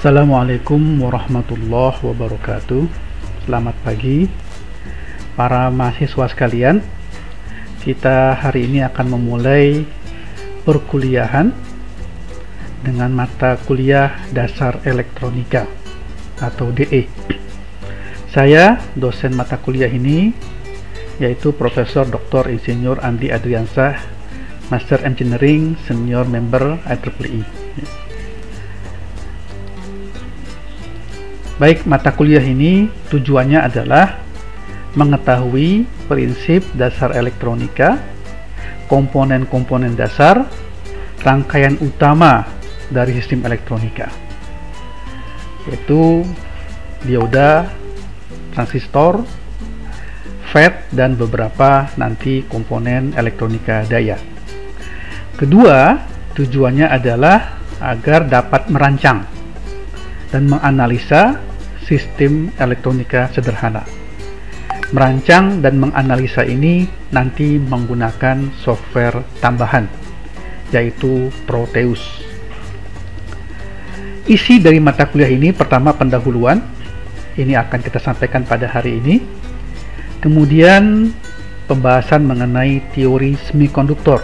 Assalamualaikum warahmatullahi wabarakatuh. Selamat pagi para mahasiswa sekalian. Kita hari ini akan memulai perkuliahan dengan mata kuliah dasar elektronika atau DE. Saya dosen mata kuliah ini yaitu Profesor Dr. Insinyur Andi Adriansah, Master Engineering, Senior Member IEEE. Baik, mata kuliah ini tujuannya adalah mengetahui prinsip dasar elektronika, komponen-komponen dasar, rangkaian utama dari sistem elektronika, yaitu dioda, transistor, FET, dan beberapa nanti komponen elektronika daya. Kedua, tujuannya adalah agar dapat merancang dan menganalisa sistem elektronika sederhana. Merancang dan menganalisa ini nanti menggunakan software tambahan, yaitu Proteus. Isi dari mata kuliah ini, pertama pendahuluan, ini akan kita sampaikan pada hari ini. Kemudian pembahasan mengenai teori semikonduktor,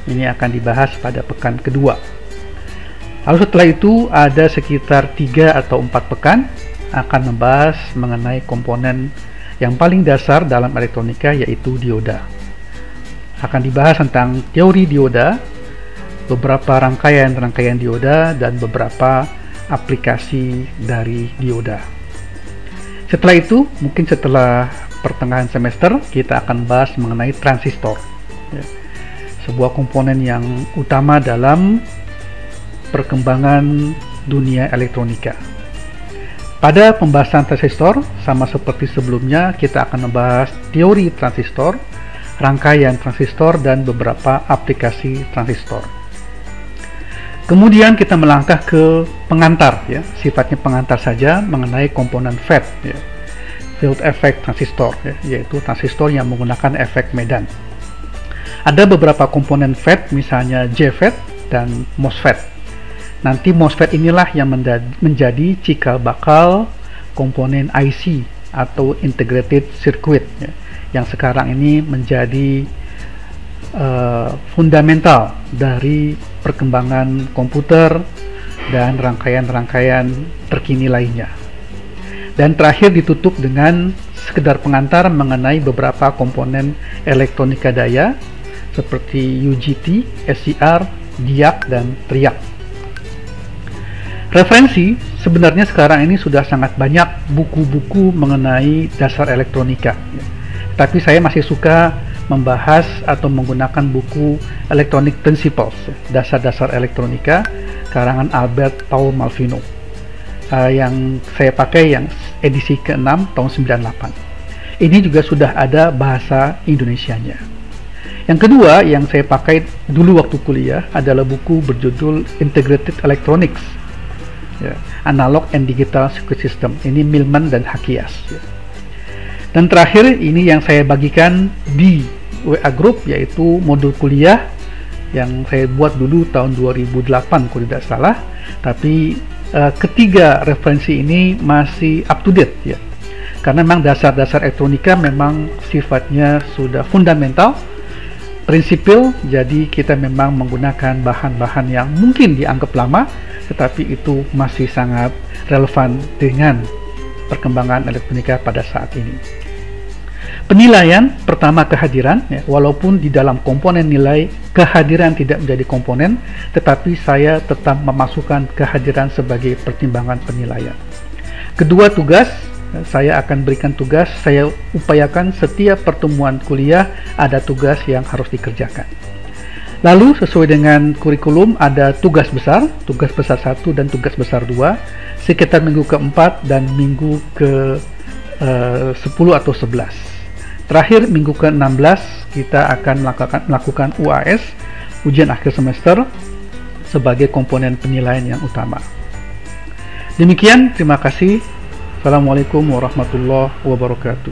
ini akan dibahas pada pekan kedua. Lalu setelah itu ada sekitar 3 atau 4 pekan akan membahas mengenai komponen yang paling dasar dalam elektronika, yaitu dioda. Akan dibahas tentang teori dioda, beberapa rangkaian dioda, dan beberapa aplikasi dari dioda. Setelah itu, mungkin setelah pertengahan semester, kita akan bahas mengenai transistor, sebuah komponen yang utama dalam perkembangan dunia elektronika. Pada pembahasan transistor, sama seperti sebelumnya, kita akan membahas teori transistor, rangkaian transistor, dan beberapa aplikasi transistor. Kemudian kita melangkah ke pengantar, sifatnya pengantar saja mengenai komponen FET, field effect transistor, yaitu transistor yang menggunakan efek medan. Ada beberapa komponen FET, misalnya JFET dan MOSFET. Nanti MOSFET inilah yang menjadi cikal bakal komponen IC atau Integrated Circuit, yang sekarang ini menjadi fundamental dari perkembangan komputer dan rangkaian-rangkaian terkini lainnya. Dan terakhir ditutup dengan sekedar pengantar mengenai beberapa komponen elektronika daya seperti UJT, SCR, diak, dan triak. Referensi, sebenarnya sekarang ini sudah sangat banyak buku-buku mengenai dasar elektronika, tapi saya masih suka membahas atau menggunakan buku Electronic Principles, dasar-dasar elektronika, karangan Albert Paul Malvino, yang saya pakai yang edisi ke-6 tahun 98. Ini juga sudah ada bahasa Indonesianya. Yang kedua yang saya pakai dulu waktu kuliah adalah buku berjudul Integrated Electronics, Analog and Digital Circuit System. Ini Millman dan Hakias. Dan terakhir ini yang saya bagikan di WA Group, yaitu modul kuliah yang saya buat dulu tahun 2008 kalau tidak salah, tapi ketiga referensi ini masih up to date, karena memang dasar-dasar elektronika memang sifatnya sudah fundamental, prinsipil, jadi kita memang menggunakan bahan-bahan yang mungkin dianggap lama, tetapi itu masih sangat relevan dengan perkembangan elektronika pada saat ini. Penilaian, pertama kehadiran, walaupun di dalam komponen nilai kehadiran tidak menjadi komponen, tetapi saya tetap memasukkan kehadiran sebagai pertimbangan penilaian. Kedua, tugas, saya akan berikan tugas, saya upayakan setiap pertemuan kuliah ada tugas yang harus dikerjakan. Lalu sesuai dengan kurikulum ada tugas besar 1 dan tugas besar 2 sekitar minggu ke-4 dan minggu ke-10 atau 11. Terakhir minggu ke-16 kita akan melakukan UAS, ujian akhir semester, sebagai komponen penilaian yang utama. Demikian, terima kasih. Assalamualaikum warahmatullahi wabarakatuh.